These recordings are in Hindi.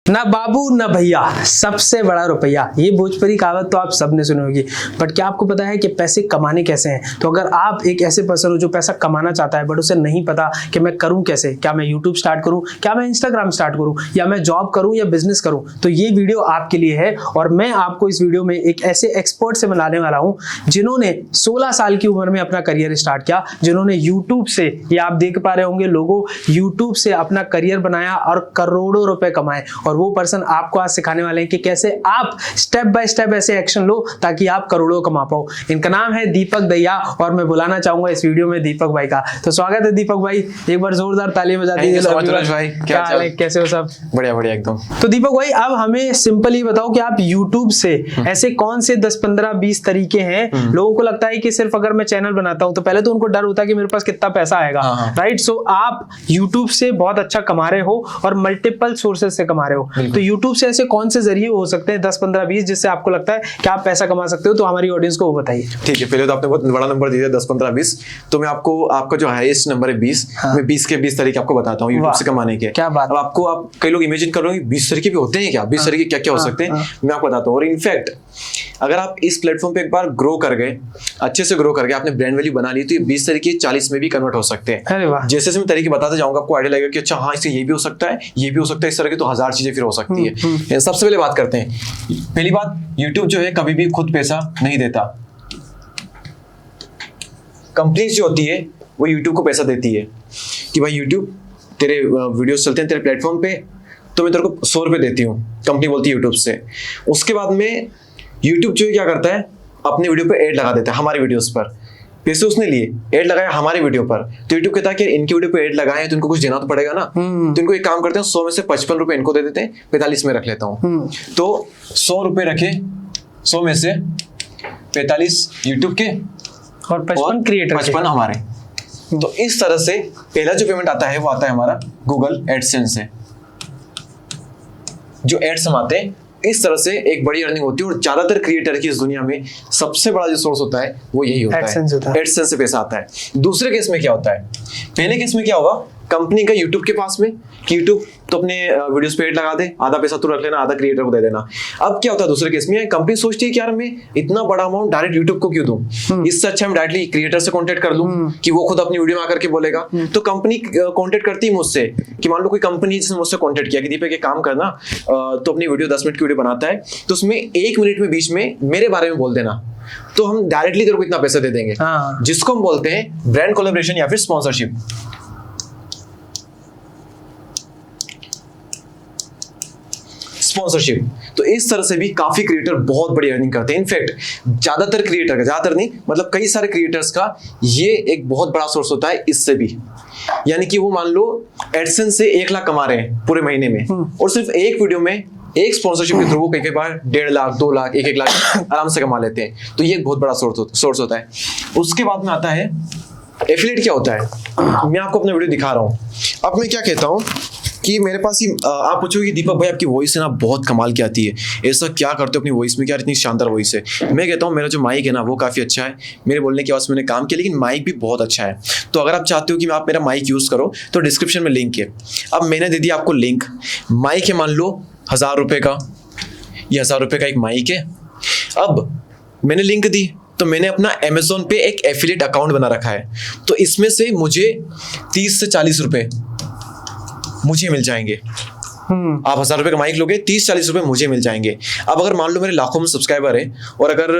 ना बाबू ना भैया, सबसे बड़ा रुपया। ये भोजपुरी कहावत तो आप सबने सुनी होगी, बट क्या आपको पता है कि पैसे कमाने कैसे हैं? तो अगर आप एक ऐसे पर्सन हो जो पैसा कमाना चाहता है बट उसे नहीं पता कि मैं करूं कैसे, क्या मैं यूट्यूब स्टार्ट करूं, क्या मैं इंस्टाग्राम स्टार्ट करूं, या मैं जॉब करूं या बिजनेस करूं, तो ये वीडियो आपके लिए है। और मैं आपको इस वीडियो में एक ऐसे एक्सपर्ट से मिलाने वाला हूं जिन्होंने 16 साल की उम्र में अपना करियर स्टार्ट किया, जिन्होंने यूट्यूब से, ये आप देख पा रहे होंगे लोगों, यूट्यूब से अपना करियर बनाया और करोड़ों रुपए कमाए। और वो पर्सन आपको आज सिखाने वाले हैं कि कैसे आप स्टेप बाय स्टेप ऐसे एक्शन लो ताकि आप करोड़ों कमा पाओ। इनका नाम है दीपक दहिया और मैं बुलाना चाहूंगा इस वीडियो में दीपक भाई का। तो स्वागत है दीपक भाई, एक बार जोरदार ताली बजा दीजिए। भाई क्या हाल है, कैसे हो सब? बढ़िया बढ़िया एकदम। तो दीपक भाई, अब हमें सिंपल ही बताओ कि आप यूट्यूब से ऐसे कौन से 10 15 20 तरीके हैं। लोगों को लगता है कि सिर्फ अगर मैं चैनल बनाता हूं तो पहले तो उनको डर होता है कि मेरे पास कितना पैसा आएगा, राइट? सो आप यूट्यूब से बहुत अच्छा कमा रहे हो और मल्टीपल सोर्सेज से कमा रहे हो। तो यूट्यूब से ऐसे कौन से जरिए हो सकते हैं 10 15 20 जिससे आपको लगता है कि आप पैसा कमा सकते हो? तो हमारी ऑडियंस को वो बताइए। ठीक है, पहले तो आपने बहुत बड़ा नंबर दिया 10 15 20, तो मैं आपको आपका जो हाईएस्ट नंबर है 20, मैं 20 के 20 तरीके आपको बताता हूँ यूट्यूब से कमाने के। क्या बात। अब आपको, आप कई लोग इमेजिन कर रहे हो 20 तरीके भी होते हैं क्या, 20 तरीके क्या क्या हो सकते हैं, मैं आपको बताता हूँ। और इनफैक्ट अगर आप इस प्लेटफॉर्म पे एक बार ग्रो कर गए, अच्छे से ग्रो कर गए, आपने ब्रांड वैल्यू बना ली, तो ये 20 तरीके 40 में भी कन्वर्ट हो सकते हैं। अरे वाह। जैसे मैं तरीके बताते जाऊंगा आपको आइडिया लगेगा कि अच्छा हाँ इससे ये भी हो सकता है, ये भी हो सकता है, इस तरह की तो 1000 चीजें फिर हो सकती है। सबसे पहले बात करते हैं, पहली बात, यूट्यूब जो है कभी भी खुद पैसा नहीं देता। कंपनी जो होती है वो यूट्यूब को पैसा देती है कि भाई यूट्यूब तेरे वीडियोस चलते हैं तेरे प्लेटफॉर्म पे, तो मैं तेरे को 100 रुपए देती हूँ, कंपनी बोलती है यूट्यूब से। उसके बाद में यूट्यूब जो है क्या करता है, अपने वीडियो पे ऐड लगा देता है, हमारे वीडियोस पर पैसे उसने लिए, ऐड लगाया हमारे वीडियो पर, तो यूट्यूब कहता है कि इनके वीडियो पे ऐड लगाए तो इनको कुछ देना तो पड़ेगा ना। तो इनको एक काम करते हैं, 100 में से 55 रुपए इनको दे देते हैं, 45 में रख लेता हूँ। तो 100 रुपए रखे, 100 में से 45 यूट्यूब के और 55 क्रिएटर, 55 हमारे। तो इस तरह से पहला जो पेमेंट आता है वो आता है हमारा गूगल एडसेंस से। जो एड्स हम आते हैं, इस तरह से एक बड़ी अर्निंग होती है। और ज्यादातर क्रिएटर की इस दुनिया में सबसे बड़ा जो सोर्स होता है वो यही होता है, एडसेंस से पैसा आता है। दूसरे केस में क्या होता है, पहले केस में क्या होगा, कंपनी का यूट्यूब के पास में कि यूट्यूब तो अपने वीडियोस पे ऐड लगा दे, आधा पैसा तू रख लेना, आधा क्रिएटर को दे देना। अब क्या होता है दूसरे केस में, कंपनी सोचती है कि यार मैं इतना बड़ा अमाउंट डायरेक्ट यूट्यूब को क्यों दूं, इससे अच्छा मैं डायरेक्टली क्रिएटर से कांटेक्ट कर लूं कि वो खुद अपनी वीडियो में आकर के बोलेगा। तो कंपनी कांटेक्ट करती है मुझसे कि मान लो कोई कंपनी जिसने मुझसे कांटेक्ट किया कि दीपक एक काम करना, तो अपनी वीडियो 10 मिनट की वीडियो बनाता है, तो उसमें 1 मिनट में बीच में मेरे बारे में बोल देना, तो हम डायरेक्टली तेरे को इतना पैसा दे देंगे। जिसको हम बोलते हैं ब्रांड कोलैबोरेशन या फिर स्पॉन्सरशिप। स्पॉन्सरशिप। तो इस तरह से भी काफी क्रिएटर बहुत बड़ी अर्निंग करते हैं। इनफैक्ट ज्यादातर क्रिएटर का, ज्यादातर नहीं मतलब कई सारे क्रिएटर्स का ये एक बहुत बड़ा सोर्स होता है इससे भी। यानी कि वो मान लो एडसेंस से 1 लाख कमा रहे हैं पूरे महीने में, और सिर्फ एक वीडियो में एक स्पॉन्सरशिप के थ्रू वो कई बार 1.5 लाख 2 लाख 1 लाख आराम से कमा लेते हैं। तो ये एक बहुत बड़ा सोर्स होता है। उसके बाद में आता है एफिलिएट। क्या होता है, मैं आपको अपना वीडियो दिखा रहा हूँ। अब मैं क्या कहता हूँ कि मेरे पास ही आप पूछोगे दीपक भाई आपकी वॉइस है ना बहुत कमाल की आती है, ऐसा क्या करते हो अपनी वॉइस में, क्या इतनी शानदार वॉइस है। मैं कहता हूँ मेरा जो माइक है ना वो काफ़ी अच्छा है, मेरे बोलने की आवाज़ मैंने काम किया, लेकिन माइक भी बहुत अच्छा है। तो अगर आप चाहते हो कि आप मेरा माइक यूज़ करो तो डिस्क्रिप्शन में लिंक है। अब मैंने दे दिया आपको लिंक। माइक है मान लो 1000 रुपये का, ये 1000 रुपये का एक माइक है। अब मैंने लिंक दी, तो मैंने अपना अमेज़न पे एक एफिलिएट अकाउंट बना रखा है, तो इसमें से मुझे 30 से 40 रुपये मुझे मिल जाएंगे। आप 1000 रुपये का माइक लोगे, 30-40 रुपये मुझे मिल जाएंगे। अब अगर मान लो मेरे लाखों में सब्सक्राइबर है और अगर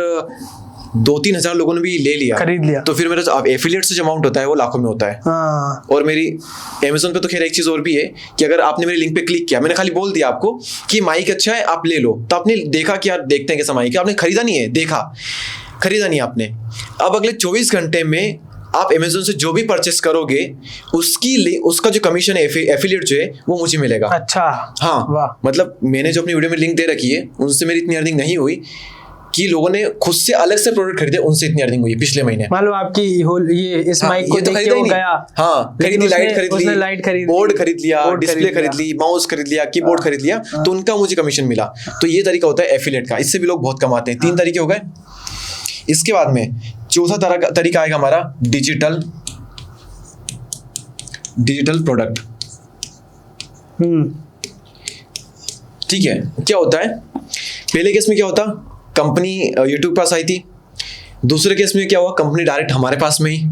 2-3 हजार लोगों ने भी ले लिया, खरीद लिया, तो फिर मेरा जो एफिलिएट से जो अमाउंट होता है वो लाखों में होता है। और मेरी अमेज़न पे तो खैर एक चीज और भी है कि अगर आपने मेरे लिंक पे क्लिक किया, मैंने खाली बोल दिया आपको कि माइक अच्छा है आप ले लो, तो आपने देखा कि यार देखते हैं कैसा माइक है, आपने खरीदा नहीं है, देखा, खरीदा नहीं आपने। अब अगले 24 घंटे में आप अमेज़न से जो भी परचेस करोगे उसका जो कमीशन है एफिलिएट जो है वो मुझे मिलेगा। अच्छा, हाँ, मतलब मैंने जो अपनी वीडियो में लिंक दे रखी है उनसे मेरी इतनी अर्निंग नहीं हुई कि लोगों ने खुद से अलग से प्रोडक्ट खरीदे, उनसे इतनी अर्निंग हुई है पिछले महीने। मान लो आपकी ये इस माइक को देख के वो गया, हाँ, खरीदी, लाइट खरीद ली, बोर्ड खरीद लिया, डिस्प्ले खरीद ली, माउस खरीद लिया, कीबोर्ड खरीद लिया, तो उनका मुझे कमीशन मिला। तो ये तरीका होता है एफिलिएट का, इससे भी लोग बहुत कमाते हैं। 3 तरीके हो गए। इसके बाद में चौथा तरीका आएगा हमारा डिजिटल प्रोडक्ट। ठीक है, क्या होता है, पहले केस में क्या होता, कंपनी यूट्यूब पास आई थी, दूसरे केस में क्या हुआ, कंपनी डायरेक्ट हमारे पास में ही,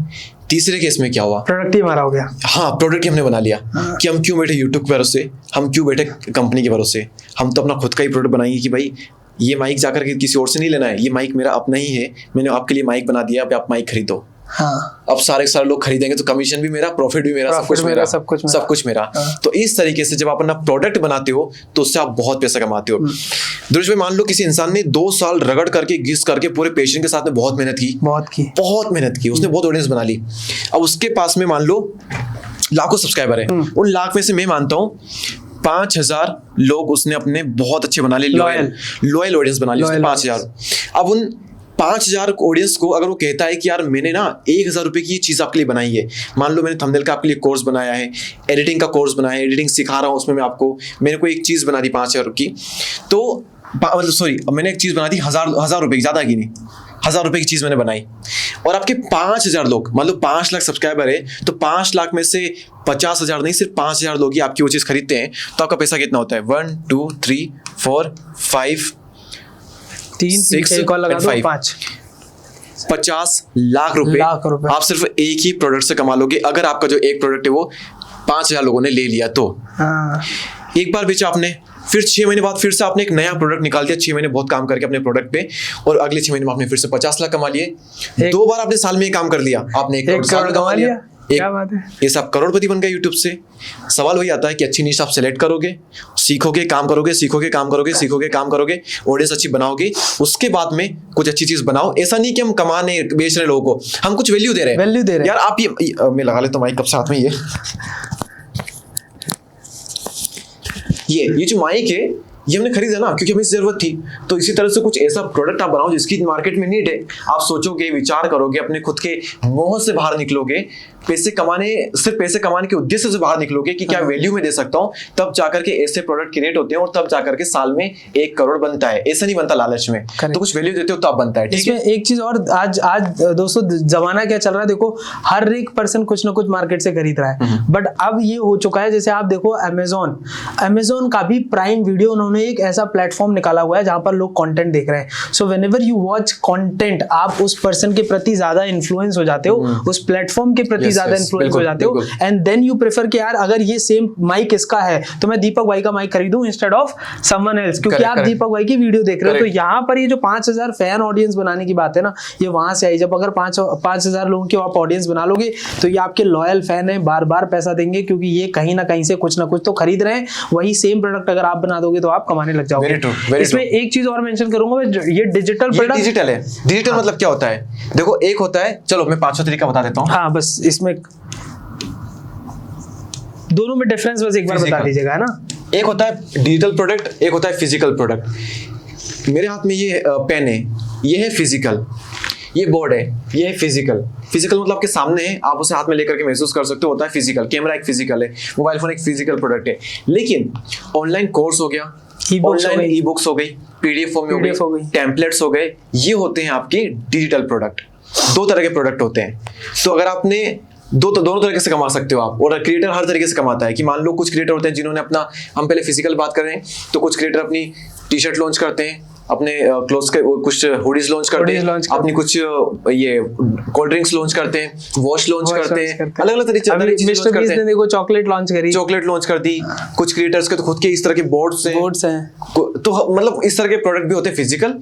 तीसरे केस में क्या हुआ, प्रोडक्ट ही हमारा हो गया। हाँ, प्रोडक्ट ही हमने बना लिया कि हम क्यों बैठे यूट्यूब के भरोसे, हम क्यों बैठे कंपनी के भरोसे, हम तो अपना खुद का ही प्रोडक्ट बनाएंगे कि भाई ये माइक जाकर के किसी और से नहीं लेना है, ये माइक मेरा अपना ही है, मैंने आपके लिए माइक बना दिया, अब आप माइक खरीदो। हाँ, अब सारे लोग खरीदेंगे तो कमीशन भी मेरा, प्रॉफिट भी मेरा, सब कुछ मेरा, सब कुछ मेरा। तो इस तरीके से जब आप अपना प्रोडक्ट बनाते हो तो उससे आप बहुत पैसा कमाते हो। दुरुज भाई, मान लो किसी इंसान ने 2 साल रगड़ करके, घिस करके, पूरे पेशेंट के साथ में बहुत मेहनत की, उसने बहुत ऑडियंस बना ली। अब उसके पास में मान लो लाखों सब्सक्राइबर है, उन लाख में से मैं मानता हूँ 5,000 लोग उसने अपने बहुत अच्छे बना लिए, लॉयल ऑडियंस बना ली उसने 5,000। अब उन 5,000 ऑडियंस को अगर वो कहता है कि यार मैंने ना 1,000 रुपए की ये चीज़ आपके लिए बनाई है, मान लो मैंने थंबनेल का आपके लिए कोर्स बनाया है, एडिटिंग का कोर्स बनाया है, एडिटिंग सिखा रहा हूँ उसमें मैं आपको, मैंने कोई एक चीज़ बना दी 5,000 की, तो मतलब सॉरी, मैंने एक चीज़ बना दी 1,000 रुपए की, ज़्यादा की नहीं, 1,000 रुपए की चीज़ मैंने बनाई, और आपके 5,000 लोग, मान लो 5 लाख सब्सक्राइबर है, तो 5 लाख में से 50,000 नहीं, सिर्फ 5,000 लोग ही आपकी वो चीज़ खरीदते हैं, तो आपका पैसा कितना होता है, 1 2 3 4 5 6 5 50 लाख रुपए आप सिर्फ एक ही प्रोडक्ट से कमा लोगे, अगर आपका जो एक प्रोडक्ट है वो 5,000 लोगों ने ले लिया तो। एक बार बेचा आपने, फिर 6 महीने बाद फिर से आपने एक नया प्रोडक्ट निकाल दिया, 6 महीने बहुत काम करके अपने प्रोडक्ट पे, और अगले 6 महीने में आपने फिर से 50 लाख कमा लिए। 2 बार आपने साल में ये काम कर लिया, आपने 1 करोड़ कमा लिया। क्या बात है, ये सब करोड़पति बन गए यूट्यूब से। सवाल वही आता है कि अच्छी नीश आप सेलेक्ट करोगे, सीखोगे, काम करोगे, सीखोगे, काम करोगे, सीखोगे, काम करोगे, ऑडियंस अच्छी बनाओगे, उसके बाद में कुछ अच्छी चीज बनाओ। ऐसा नहीं कि हम कमाने बेच रहे लोगों को, हम कुछ वैल्यू दे रहे हैं। यार आप ये मैं लगा लेता हूँ माइक कब साथ में, ये जो माइक है ये हमने खरीदा ना क्योंकि हमें जरूरत थी, तो इसी तरह से कुछ ऐसा प्रोडक्ट आप बनाओ जिसकी मार्केट में नीड है। आप सोचोगे, विचार करोगे, अपने खुद के मोह से बाहर निकलोगे, सिर्फ पैसे कमाने के उद्देश्य से बाहर निकलोगे कि क्या वैल्यू में दे सकता हूं, तब जाकर के ऐसे प्रोडक्ट क्रिएट होते हैं और तब जाकर के साल में 1 करोड़ बनता है। ऐसा नहीं बनता लालच में, तो कुछ वैल्यू देते हो तो आप बनता है। ठीक है, एक चीज और, आज दोस्तों जमाना क्या चल रहा है, देखो हर एक पर्सन कुछ ना कुछ मार्केट से खरीद रहा है, बट अब ये हो चुका है, जैसे आप देखो अमेजोन का भी प्राइम वीडियो, उन्होंने एक ऐसा प्लेटफॉर्म निकाला हुआ है जहां पर लोग कंटेंट देख रहे हैं। So whenever you watch content, आप उस पर्सन के प्रति ज्यादा इन्फ्लुएंस हो जाते हो, उस प्लेटफॉर्म के प्रति ज्यादा इन्फ्लुएंस हो जाते हो, एंड देन यू प्रेफर कि यार अगर ये सेम माइक इसका है तो मैं दीपक भाई का माइक खरीदूं इंस्टेड ऑफ समवन एल्स, क्योंकि आप दीपक भाई की वीडियो देख रहे हो। तो यहाँ पर ये जो 5,000 फैन ऑडियंस बनाने की बात है ना, ये वहां से आई। जब अगर 5,000 लोगों की आप ऑडियंस बना लोगे तो ये आपके लॉयल फैन है, बार बार पैसा देंगे, क्योंकि ये कहीं ना कहीं से कुछ ना कुछ तो खरीद रहे हैं। वही सेम प्रोडक्ट अगर आप बना दोगे तो आप कमाने लग जाओगे। इसमें एक चीज और मेंशन करूंगा, ये डिजिटल प्रोडक्ट, डिजिटल है। डिजिटल मतलब क्या होता है, देखो एक होता है, चलो मैं 5 तरीका बता देता हूँ। हाँ, बस इसमें दोनों में डिफरेंस बस एक बार बता दीजिएगा, है ना। एक होता है डिजिटल प्रोडक्ट, एक होता है फिजिकल प्रोडक्ट। मेरे हाथ में ये पेन है, ये है फिजिकल, ये बोर्ड है, ये है फिजिकल। फिजिकल मतलब आपके सामने है, आप उसे हाथ में लेकर के महसूस कर सकते हो, होता है फिजिकल। कैमरा एक फिजिकल है, मोबाइल फोन एक फिजिकल प्रोडक्ट है। लेकिन ऑनलाइन कोर्स हो गया, ऑनलाइन ई बुक्स हो गई, पीडीएफ फॉर्म में हो गई, टेम्पलेट्स हो गए, ये होते हैं आपके डिजिटल प्रोडक्ट। 2 तरह के प्रोडक्ट होते हैं। तो अगर आपने दोनों तरीके से कमा सकते हो आप, और क्रिएटर हर तरीके से कमाता है। कि मान लो कुछ क्रिएटर होते हैं जिन्होंने अपना, हम पहले फिजिकल बात करें तो कुछ क्रिएटर अपनी टी शर्ट लॉन्च करते हैं, अपने क्लोथ्स के कुछ हुडीज लॉन्च करते हैं, अपनी कुछ ये कोल्ड ड्रिंक्स लॉन्च करते हैं, वॉश लॉन्च करते हैं, अलग अलग तरीके से। देखो चॉकलेट लॉन्च कर दी। कुछ क्रिएटर्स के तो खुद के इस तरह के बोर्ड्स हैं। तो मतलब इस तरह के प्रोडक्ट भी होते हैं फिजिकल।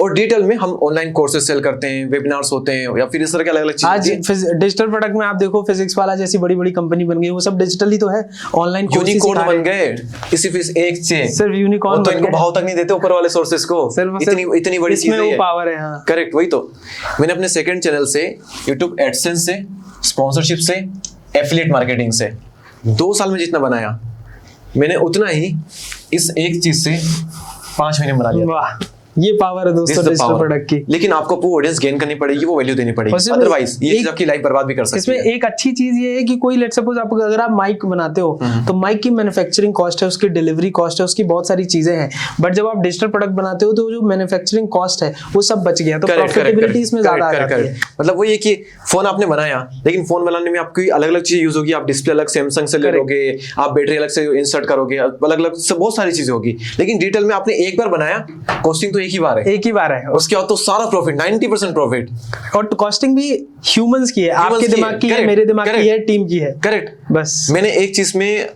और डिजिटल में हम ऑनलाइन कोर्सेज सेल करते हैं, वेबिनार्स होते हैं, या फिर इस तरह के अलग अलग चीजें। आज डिजिटल प्रोडक्ट में आप देखो फिजिक्स वाला जैसी बड़ी बड़ी कंपनी बन गई, वो सब डिजिटल ही तो है। ऑनलाइन यूनिकॉर्न बन गए इसी एक से, सिर्फ यूनिकॉर्न, तो इनको भाव तक नहीं देते ऊपर वाले सोर्सेज को, इतनी बड़ी चीज है, पावर है। हाँ, करेक्ट। वही तो मैंने अपने सेकंड चैनल से, YouTube एडसेंस से, स्पॉन्सरशिप से, एफिलिएट मार्केटिंग से 2 साल में जितना बनाया, मैंने उतना ही इस एक चीज से 5 महीने बना लिया। ये पावर है दोस्तों डिजिटल प्रोडक्ट की। लेकिन आपको वो ऑडियंस गेन करनी पड़ेगी, वो वैल्यू देनी पड़ेगी, अदरवाइज ये चीज आपकी लाइफ बर्बाद भी कर सकती है। इसमें एक अच्छी चीज ये है कि कोई लेट सपोज आप अगर आप माइक बनाते हो तो माइक की मैन्युफैक्चरिंग कॉस्ट है, उसकी डिलीवरी कॉस्ट है, उसकी बहुत सारी चीजें हैं, बट जब आप डिजिटल प्रोडक्ट बनाते हो तो जो मैन्युफैक्चरिंग कॉस्ट है वो सब बच गया, तो प्रॉफिटेबिलिटी इसमें ज्यादा आ जाती है। मतलब वो ये कि फोन आपने बनाया, लेकिन फोन बनाने में आपकी अलग अलग चीजें यूज होगी, आप डिस्प्ले अलग सैमसंग से ले लोगे, आप बैटरी अलग से इंसर्ट करोगे, अलग अलग बहुत सारी चीजें होगी। लेकिन डिटेल में आपने एक बार बनाया, कॉस्टिंग तो एक ही बार है, उसके बाद तो सारा प्रॉफिट 90% प्रॉफिट, और कॉस्टिंग भी ह्यूमंस की है, आपके दिमाग की है, मेरे दिमाग की है, टीम की है। करेक्ट। बस मैंने एक चीज में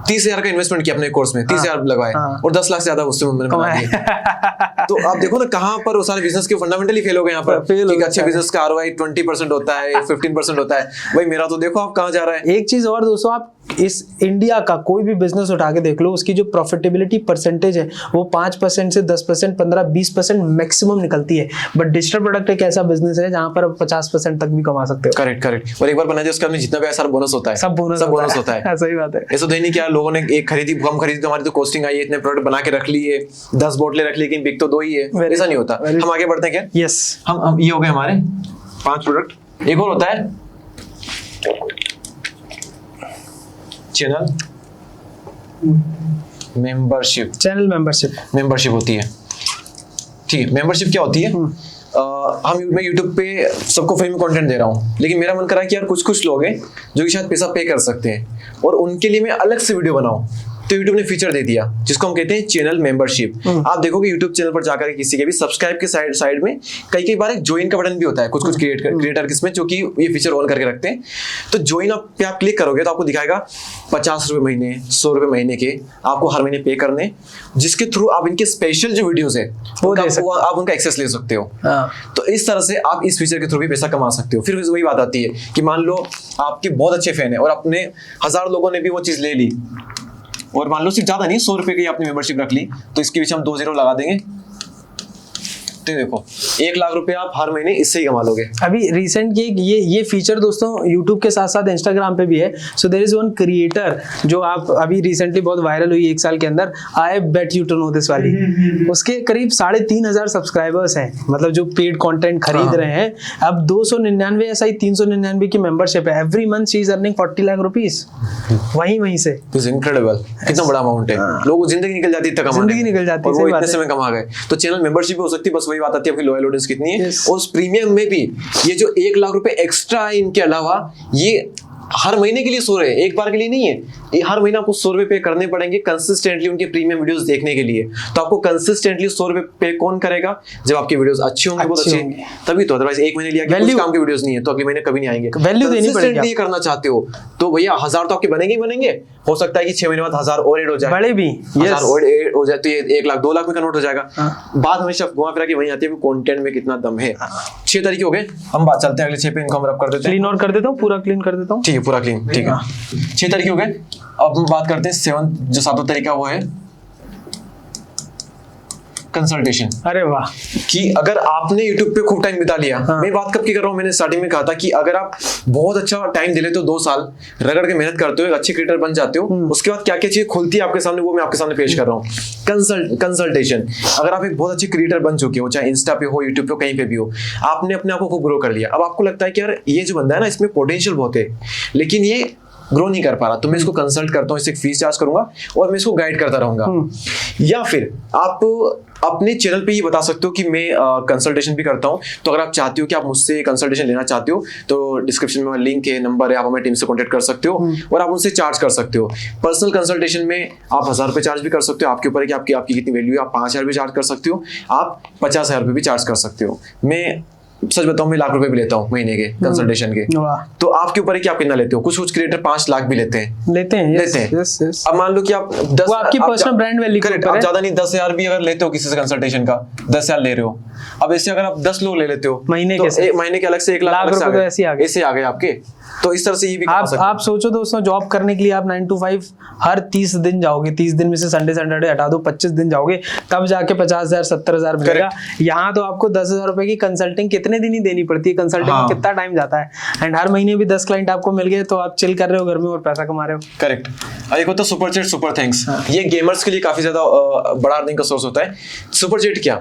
30,000 का इन्वेस्टमेंट किया अपने कोर्स में, 30,000 लगाए और 10 लाख से ज्यादा उससे मैंने बना दिया। तो आप देखो ना कहाँ पर वो सारे बिजनेस के फंडामेंटली फेल हो गए यहाँ पर, कि अच्छे बिजनेस का ROI 20% होता है, 15% होता है। भाई मेरा तो देखो आप कहाँ जा रहा है। एक चीज और दोस्तों, आप इस इंडिया का कोई भी बिजनेस उठा के देख लो, उसकी जो प्रॉफिटेबिलिटी परसेंटेज है वो 5% से 10%, 15-20% मैक्सिमम निकलती है, बट डिजिटल प्रोडक्ट एक ऐसा बिजनेस है जहां पर आप 50% तक भी कमा सकते हो। करेक्ट। और एक बार बना दिया उसका जितना भी सारा बोनस होता है, सब बोनस होता है। सही बात है। ऐसा तो नहीं क्या लोगों ने एक खरीदी, कम खरीदी तो हमारी तो कॉस्टिंग आई है, इतने प्रोडक्ट बना के रख लिए, 10 बोतलें रख ली, लेकिन बिक तो 2 ही है, ऐसा नहीं होता। हम आगे बढ़ते हैं क्या? यस, हम ये हो गए हमारे 5 प्रोडक्ट। एक और होता है चैनल मेंबरशिप होती है। ठीक है, मेंबरशिप क्या होती है? मैं YouTube पे सबको फ्री में कंटेंट दे रहा हूँ, लेकिन मेरा मन कर रहा है कि यार कुछ लोग हैं जो कि शायद पैसा पे कर सकते हैं और उनके लिए मैं अलग से वीडियो बनाऊं। तो YouTube ने फीचर दे दिया जिसको हम कहते हैं चैनल मेंबरशिप। आप देखोगे YouTube चैनल पर जाकर किसी के भी सब्सक्राइब के साइड में कई बार एक ज्वाइन का बटन भी होता है, कुछ क्रिएटर किसमें जो कि ये फीचर ऑन करके रखते हैं। तो ज्वाइन पे आप क्लिक करोगे तो आपको दिखाएगा 50 रुपए महीने, 100 रुपए महीने के आपको हर महीने पे करने, जिसके थ्रू आप इनके स्पेशल जो वीडियोस है आप उनका एक्सेस ले सकते हो। तो इस तरह से आप इस फीचर के थ्रू भी पैसा कमा सकते हो। फिर वही बात आती है कि मान लो आपके बहुत अच्छे फैन है और अपने 1000 लोगों ने भी वो चीज ले ली, और मान लो सिर्फ ज्यादा नहीं 100 रुपए की आपने मेंबरशिप रख ली, तो इसके पीछे हम 2 0 लगा देंगे। तो देखो 1 लाख रुपए आप हर महीने इससे ही कमा लोगे। अभी रिसेंट ये फीचर दोस्तों YouTube के साथ साथ Instagram पे भी है। So there is one creator जो आप अभी रिसेंटली बहुत वायरल हुई 1 साल के अंदर, I bet you too know this वाली। उसके करीब 3,500 सब्सक्राइबर्स हैं, मतलब जो पेड कंटेंट खरीद रहे हैं। अब 299 या 399 की मेंबरशिप है। Every month she is earning 40 lakh rupees वहीं से। दिस इनक्रेडिबल, कितना बड़ा अमाउंट है। लोगों की जिंदगी निकल जाती है, जिंदगी निकल जाती है, वो इतने समय कमा गए। तो चैनल मेंबरशिप हो सकती है, बस वही बात आती है आपकी लॉयल ऑडियंस कितनी है। और उस प्रीमियम में भी ये जो 1 लाख रुपए एक्स्ट्रा है, इनके अलावा ये हर महीने के लिए 100 है, एक बार के लिए नहीं है। ये हर महीना आपको 100 रुपए पे करने पड़ेंगे कंसिस्टेंटली उनके प्रीमियम वीडियोस देखने के लिए। तो आपको कंसिस्टेंटली 100 रुपए पे कौन करेगा? जब आपकी वीडियोस अच्छी होंगी, बहुत अच्छी, तभी तो। अदरवाइज एक महीने लिया कि कुछ काम की वीडियोस नहीं है तो अगले महीने कभी नहीं आएंगे। वैल्यू देनी पड़ेगी। कंसिस्टेंटली करना चाहते हो तो भैया 1000 तो आपके बनेंगे ही बनेंगे। हो सकता है कि 6 महीने बाद 1000 और ऐड हो जाए, बड़े भी 1000 और ऐड हो जाए तो ये 1 लाख 2 लाख में कन्वर्ट हो जाएगा। बात हमेशा घुमा फिरा के वहीं आती है कि कंटेंट में कितना दम है। 6 तरीके हो गए, हम बात चलते हैं अगले 6 पे। इनको हम रब कर देते हैं, क्लीन और कर देता हूँ, पूरा क्लीन कर देता हूँ। ठीक है, पूरा क्लीन, ठीक है। 6 तरीके हो गए। अब हम बात करते हैं 7वां तरीका, वो है कंसल्टेशन। अरे वाह, कि अगर आपने YouTube पे खूब टाइम बिता लिया, मैं बात कब की कर रहा हूँ, मैंने स्टार्टिंग में कहा था कि अगर आप बहुत अच्छा टाइम दे लेते हो, 2 साल रगड़ के मेहनत करते हो, एक अच्छे क्रिएटर बन जाते हो, उसके बाद क्या क्या चीज खुलती है आपके सामने, वो मैं आपके सामने पेश कर रहा हूँ। कंसल्टेशन। अगर आप एक बहुत अच्छे क्रिएटर बन चुके हो, चाहे इंस्टा पे हो, यूट्यूब पे, कहीं पे भी हो, आपने अपने आप को खूब ग्रो कर लिया। अब आपको लगता है कि यार ये जो बंदा है ना, इसमें पोटेंशियल बहुत है, लेकिन ये ग्रो नहीं कर पा रहा, तो मैं इसको कंसल्ट करता हूँ, इससे फीस चार्ज करूंगा और मैं इसको गाइड करता रहूंगा। या फिर आप अपने चैनल पे ही बता सकते हो कि मैं कंसल्टेशन भी करता हूँ। तो अगर आप चाहते हो कि आप मुझसे कंसल्टेशन लेना चाहते हो तो डिस्क्रिप्शन में लिंक है, नंबर है, आप हमारी टीम से कॉन्टेक्ट कर सकते हो और आप उनसे चार्ज कर सकते हो। पर्सनल कंसल्टेशन में आप 1000 रुपये चार्ज भी कर सकते हो, आपके ऊपर है कि आपकी कितनी वैल्यू है। आप 5000 भी चार्ज कर सकते हो, आप 50,000 रुपये भी चार्ज कर सकते हो। मैं सच बताऊं, मैं 1 लाख रुपए भी लेता हूं महीने के कंसल्टेशन के। तो आपके ऊपर है कि आप कितना लेते हो। कुछ क्रिएटर 5 लाख भी लेते हैं। yes. अब मान लो कि आप 10, वो आपकी पर्सनल ब्रांड वैल्यू करेक्ट, आप ज्यादा नहीं 10,000 भी अगर लेते हो किसी से कंसल्टेशन का, 10,000 ले रहे हो। अब ऐसे अगर आप 10 लोग ले लेते हो महीने के अलग से 1 लाख ऐसे आ गए आपके। तो इस तरह से ये भी कमा सकते हैं। आप सोचो दोस्तों, जॉब करने के लिए आप 9 to 5 हर 30 दिन जाओगे, 30 दिन में से संडे सैटरडे हटा दो, 25 दिन जाओगे, तब जाके 50,000 70,000 मिलेगा। यहाँ तो आपको 10,000 रुपए की कंसल्टिंग कितने दिन ही देनी पड़ती है, कंसल्टिंग में कितना टाइम जाता है, एंड हर महीने भी 10 क्लाइंट आपको मिल गए तो आप चिल कर रहे हो घर में और पैसा कमा रहे हो। करेक्ट। और एक होता है सुपर चैट, सुपर थैंक्स। ये गेमर्स के लिए काफी ज्यादा बड़ा अर्निंग का सोर्स होता है। सुपर चैट क्या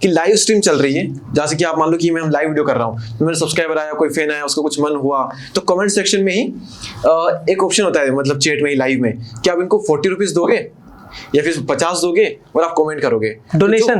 कि लाइव स्ट्रीम चल रही है, जैसे कि आप मान लो कि मैं हम लाइव वीडियो कर रहा हूँ, तो मेरा सब्सक्राइबर आया, कोई फैन आया, उसको कुछ मन हुआ, तो कमेंट सेक्शन में ही एक ऑप्शन होता है, मतलब चैट में ही लाइव में, कि आप इनको 40 रुपीज दोगे या फिर 50 दोगे और आप कमेंट करोगे। डोनेशन,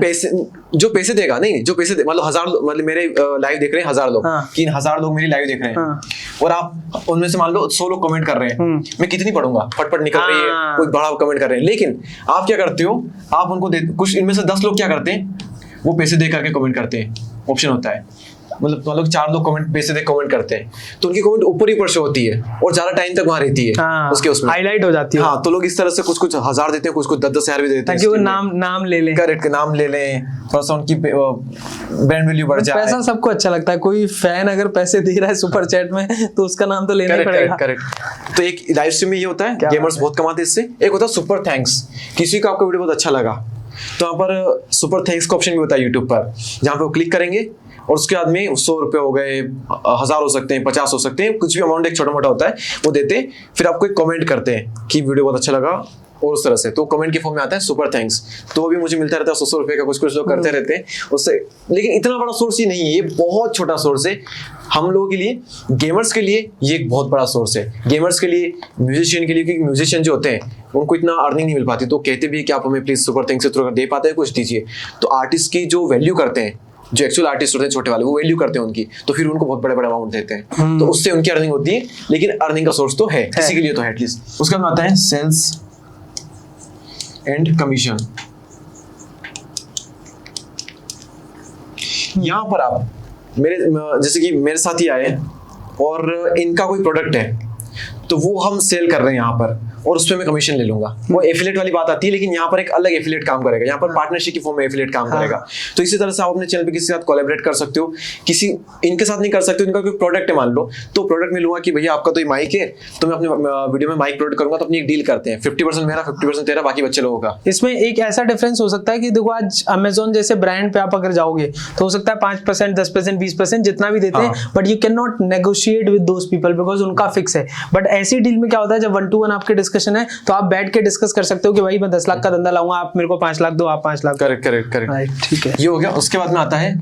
जो पैसे देगा, नहीं जो पैसे मतलब 1000, मतलब मेरे लाइव देख रहे हैं 1000 लोग, 3000 लोग मेरी लाइव देख रहे हैं, और आप उनमें से मान लो 100 लोग कमेंट कर रहे हैं, मैं कितनी पढ़ूंगा, फटफट निकल रही है, कोई बड़ा कमेंट कर रहे हैं। लेकिन आप क्या करते हो, आप उनको कुछ इनमें से 10 लोग क्या करते हैं, वो पैसे दे करके कमेंट करते हैं, ऑप्शन होता है, मतलब मान लो 4 लोग कमेंट पैसे दे कमेंट करते हैं, तो उनकी कमेंट ऊपर ही शो होती है और ज्यादा टाइम तक वहां रहती है, उसके उसमें हाईलाइट हो जाती है। हाँ, तो लोग इस तरह से कुछ 1000 देते हैं, कुछ 10,000 भी देते हैं, ताकि वो नाम ले लें। करेक्ट, नाम ले लें, थोड़ा सा उनकी ब्रांड वैल्यू बढ़ जाए। पैसा सबको अच्छा लगता है, कोई फैन अगर पैसे दे रहा है सुपर चैट में तो उसका नाम तो लेना ही पड़ेगा। करेक्ट। तो एक लाइव स्ट्रीम में ये होता है, गेमर्स बहुत कमाते हैं इससे। एक होता है सुपर थैंक्स, किसी को आपका वीडियो बहुत अच्छा लगा तो यहाँ पर सुपर थैंक्स का ऑप्शन भी होता है यूट्यूब पर, जहाँ पे वो क्लिक करेंगे और उसके बाद में 100 रुपये हो गए, 1000 हो सकते हैं, 50 हो सकते हैं, कुछ भी अमाउंट एक छोटा मोटा होता है वो देते हैं। फिर आपको एक कमेंट करते हैं कि वीडियो बहुत अच्छा लगा, और उस तरह से तो कमेंट के फॉर्म में आता है सुपर थैंक्स। तो वो भी मुझे मिलता रहता है 100 रुपये का, कुछ लोग करते रहते हैं उससे। लेकिन इतना बड़ा सोर्स ही नहीं है, ये बहुत छोटा सोर्स है हम लोगों के लिए। गेमर्स के लिए ये एक बहुत बड़ा सोर्स है, गेमर्स के लिए, म्यूजिशियन के लिए, क्योंकि म्यूजिशियन जो होते हैं उनको इतना अर्निंग नहीं मिल पाती, तो कहते भी कि आप हमें प्लीज सुपर थैंक्स से थोड़ा दे पाते हैं, कुछ दीजिए। तो आर्टिस्ट की जो वैल्यू करते हैं, जो एक्चुअल आर्टिस्ट होते हैं छोटे वाले, वो वैल्यू करते हैं उनकी, तो फिर उनको बहुत बड़े बड़े अमाउंट देते हैं, तो उससे उनकी अर्निंग होती है। लेकिन अर्निंग का सोर्स तो है किसी के लिए, तो है एटलीस्ट। उसके बाद आता है सेल्स एंड कमीशन। यहां पर आप जैसे कि मेरे साथ ही आए और इनका कोई प्रोडक्ट है, तो वो हम सेल कर रहे हैं यहाँ पर, और उस पर मैं कमीशन ले लूंगा। वो एफिलिएट वाली बात आती है, लेकिन यहाँ पर एक अलग एफिलिएट काम करेगा, यहाँ पर पार्टनरशिप की फॉर्म में एफिलिएट काम करेगा। तो इसी तरह से आप अपने चैनल पे किसी के साथ कोलैबोरेट कर सकते हो, किसी इनके साथ नहीं कर सकते हो, इनका कोई प्रोडक्ट है मान लो, तो प्रोडक्ट में लूंगा कि भैया आपका तो ये माइक है, तो मैं अपने वीडियो में माइक प्रोडक्ट करूंगा, तो अपनी एक डील करते हैं, 50% मेरा, 50% तेरा, बाकी बच्चे लोगों का। इसमें एक ऐसा डिफरेंस हो सकता है कि देखो आज अमेजोन जैसे ब्रांड पे आप अगर जाओगे तो हो सकता है 5%, 10%, 20% जितना भी देते हैं, but you can not negotiate with those people because उनका फिक्स है। बट ऐसी डील में क्या होता है, जब 1 to 1 आपके डिस्कशन है तो आप बैठ के डिस्कस कर सकते हो कि भाई मैं 10 लाख का धंधा लाऊंगा, आप मेरे को 5 लाख दो, आप 5 लाख। करेक्ट। ठीक है, ये हो गया। उसके बाद में आता है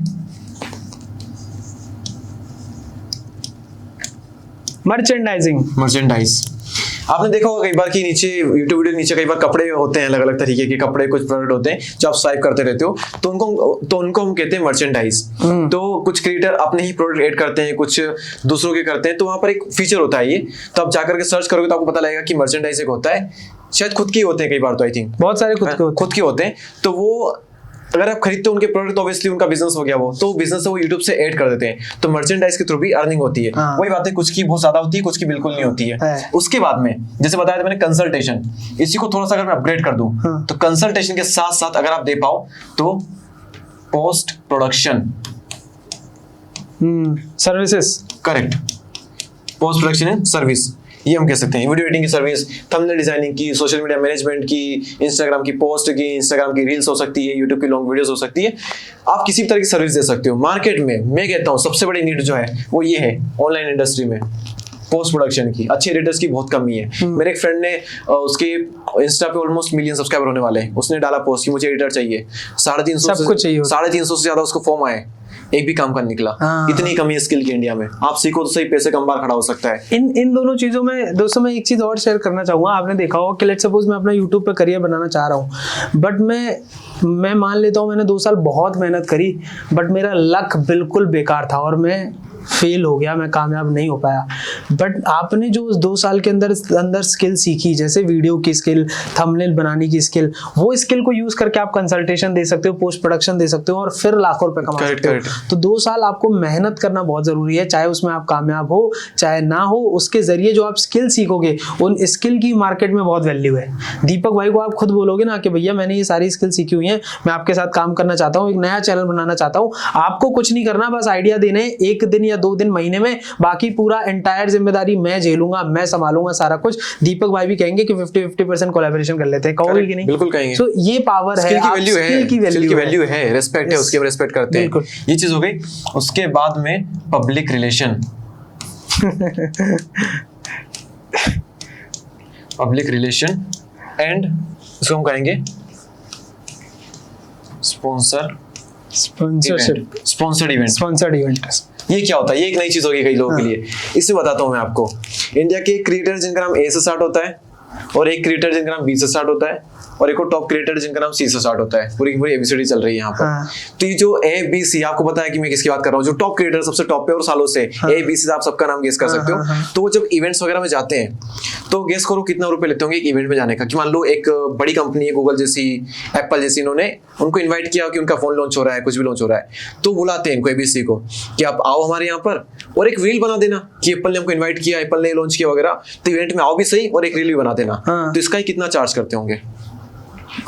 मर्चेंडाइज। आपने देखा होगा कई बार कि नीचे यूट्यूब वीडियो नीचे कई बार कपड़े होते हैं, अलग अलग तरीके के कपड़े, कुछ प्रोडक्ट होते हैं जो आप स्वाइप करते रहते हो, तो उनको हम कहते हैं मर्चेंडाइज। तो कुछ क्रिएटर अपने ही प्रोडक्ट ऐड करते हैं, कुछ दूसरों के करते हैं, तो वहां पर एक फीचर होता है ये, तो आप जाकर के सर्च करोगे तो आपको पता लगेगा कि मर्चेंडाइज एक होता है, शायद खुद के होते हैं कई बार, तो आई थिंक बहुत सारे खुद के होते हैं। तो वो अगर आप खरीदते हो उनके प्रोडक्ट, तो ऑब्वियसली उनका बिजनेस हो गया, वो बिजनेस है, वो यूट्यूब से ऐड कर देते हैं, तो मर्चेंडाइज के थ्रू भी अर्निंग होती है। वही बात है, कुछ की बहुत ज्यादा होती है, कुछ की बिल्कुल नहीं होती है। उसके बाद में जैसे बताया था मैंने कंसल्टेशन, इसी को थोड़ा सा अगर मैं अपग्रेड कर दूं, तो कंसल्टेशन के साथ साथ अगर आप दे पाओ तो post production services, correct, post production and service, ये हम कह सकते हैं। वीडियो एडिटिंग की सर्विस, थंबनेल डिजाइनिंग की, सोशल मीडिया मैनेजमेंट की, इंस्टाग्राम की पोस्ट की, इंस्टाग्राम की रील्स हो सकती है, यूट्यूब की लॉन्ग वीडियोस हो सकती है, आप किसी भी तरह की सर्विस दे सकते हो। मार्केट में मैं कहता हूँ सबसे बड़ी नीड जो है वो ये है ऑनलाइन इंडस्ट्री में, पोस्ट प्रोडक्शन की। अच्छे एडिटर्स की बहुत कमी है। मेरे एक फ्रेंड ने उसके इंस्टा पे ऑलमोस्ट मिलियन सब्सक्राइबर होने वाले हैं, उसने डाला पोस्ट कि मुझे एडिटर चाहिए, 350 से ज्यादा उसको फॉर्म आए, एक भी काम का निकला। इतनी कमी है स्किल की इंडिया में, आप सीखो तो सही, पैसे कम बार खड़ा हो सकता है। इन दोनों चीजों में दोस्तों मैं एक चीज और शेयर करना चाहूंगा। आपने देखा होगा कि लेट्स सपोज मैं अपना यूट्यूब पे करियर बनाना चाह रहा हूँ, बट मैं मान लेता हूँ मैंने 2 साल बहुत मेहनत करी, बट मेरा लक बिल्कुल बेकार था और मैं फेल हो गया, मैं कामयाब नहीं हो पाया। बट आपने जो 2 साल के अंदर स्किल सीखी, जैसे वीडियो की स्किल, थंबनेल बनाने की स्किल, वो स्किल को यूज करके आप कंसल्टेशन दे सकते हो, पोस्ट प्रोडक्शन दे सकते हो और फिर लाखों रुपए कमा सकते हो। तो 2 साल आपको मेहनत करना बहुत जरूरी है, चाहे उसमें आप कामयाब हो चाहे ना हो। उसके जरिए जो आप स्किल सीखोगे, उन स्किल की मार्केट में बहुत वैल्यू है। दीपक भाई को आप खुद बोलोगे ना कि भैया मैंने ये सारी स्किल सीखी हुई है, मैं आपके साथ काम करना चाहता हूँ, एक नया चैनल बनाना चाहता हूँ, आपको कुछ नहीं करना, बस आइडिया देने, 1 दिन या 2 दिन महीने में, बाकी पूरा एंटायर जिम्मेदारी मैं झेलूंगा, मैं संभालूंगा सारा कुछ। दीपक भाई भी कहेंगे कि 50-50% कोलैबोरेशन कर लेते हैं, कहोगे कि नहीं? बिल्कुल कहेंगे। तो ये पावर है, स्किल की वैल्यू है, रिस्पेक्ट है, उसकी हम रिस्पेक्ट करते हैं, ये चीज हो गई। उसके बाद में public relation public relation and इसको हम कहेंगे स्पॉन्सर्ड इवेंट। ये क्या होता है? ये एक नई चीज होगी कई लोगों के लिए। इसमें बताता हूँ मैं आपको। इंडिया के क्रिएटर जिनका नाम ए से स्टार्ट होता है, और एक क्रिएटर जिनका नाम बी से स्टार्ट होता है, और एक और टॉप क्रिएटर जिनका नाम सी से स्टार्ट होता है। पूरी पूरी एबीसीडी चल रही है यहाँ पर। तो ये जो ए बी सी, आपको पता है कि मैं किसकी बात कर रहा हूँ, जो टॉप क्रिएटर सबसे टॉप पे और सालों से ए बी सी, आप सबका नाम गेस कर सकते हो। तो वो जब इवेंट्स वगैरह में जाते हैं तो गेस करो कितना रुपए लेते होंगे एक इवेंट में जाने का। कि मान लो एक बड़ी कंपनी है, गूगल जैसी, एप्पल जैसी, इन्होंने उनको इन्वाइट किया कि उनका फोन लॉन्च हो रहा है, कुछ भी लॉन्च हो रहा है, तो बुलाते हैं इनको एबीसी को कि आप आओ हमारे यहाँ पर और एक रील बना देना कि एप्पल ने हमको इन्वाइट किया, एप्पल ने लॉन्च किया वगैरह, तो इवेंट में आओ भी सही और एक रील भी बना देना। तो इसका ही कितना चार्ज करते होंगे?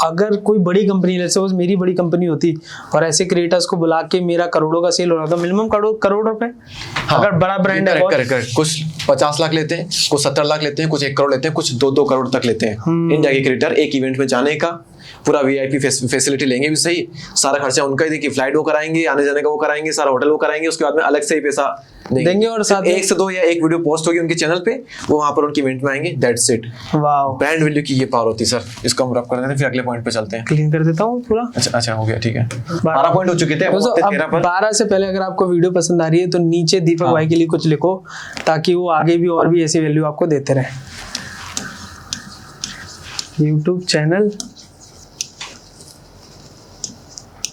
अगर कोई बड़ी कंपनी, जैसे मेरी बड़ी कंपनी होती और ऐसे क्रिएटर्स को बुला के मेरा करोड़ों का सेल हो रहा था, मिनिमम करोड़ रुपए। अगर बड़ा ब्रांड है, कुछ 50 लाख लेते हैं, कुछ 70 लाख लेते हैं, कुछ 1 करोड़ लेते हैं, कुछ 2 करोड़ तक लेते हैं इंडिया के क्रिएटर एक इवेंट में जाने का। पूरा वीआईपी फैसिलिटी लेंगे भी सही, सारा खर्चा उनका ही, देखिए फ्लाइट वो कराएंगे, आने जाने का वो कराएंगे, सारा होटल वो कराएंगे, उसके बाद में अलग से ही पैसा देंगे। और साथ 1 से 2 या 1 वीडियो पोस्ट होगी उनके चैनल पे, वो वहां पर उनके इवेंट में आएंगे, that's it. Wow, brand value की ये पावर होती है सर। इसको हम रब कर देते हैं, फिर अगले पॉइंट पे चलते हैं। क्लीन कर देता हूँ पूरा। अच्छा हो गया, ठीक है। 12 पॉइंट हो चुके थे। 12 से पहले अगर आपको वीडियो पसंद आ रही है तो नीचे दीपक भाई के लिए कुछ लिखो, ताकि वो आगे भी और भी ऐसी वैल्यू आपको देते रहे। यूट्यूब चैनल,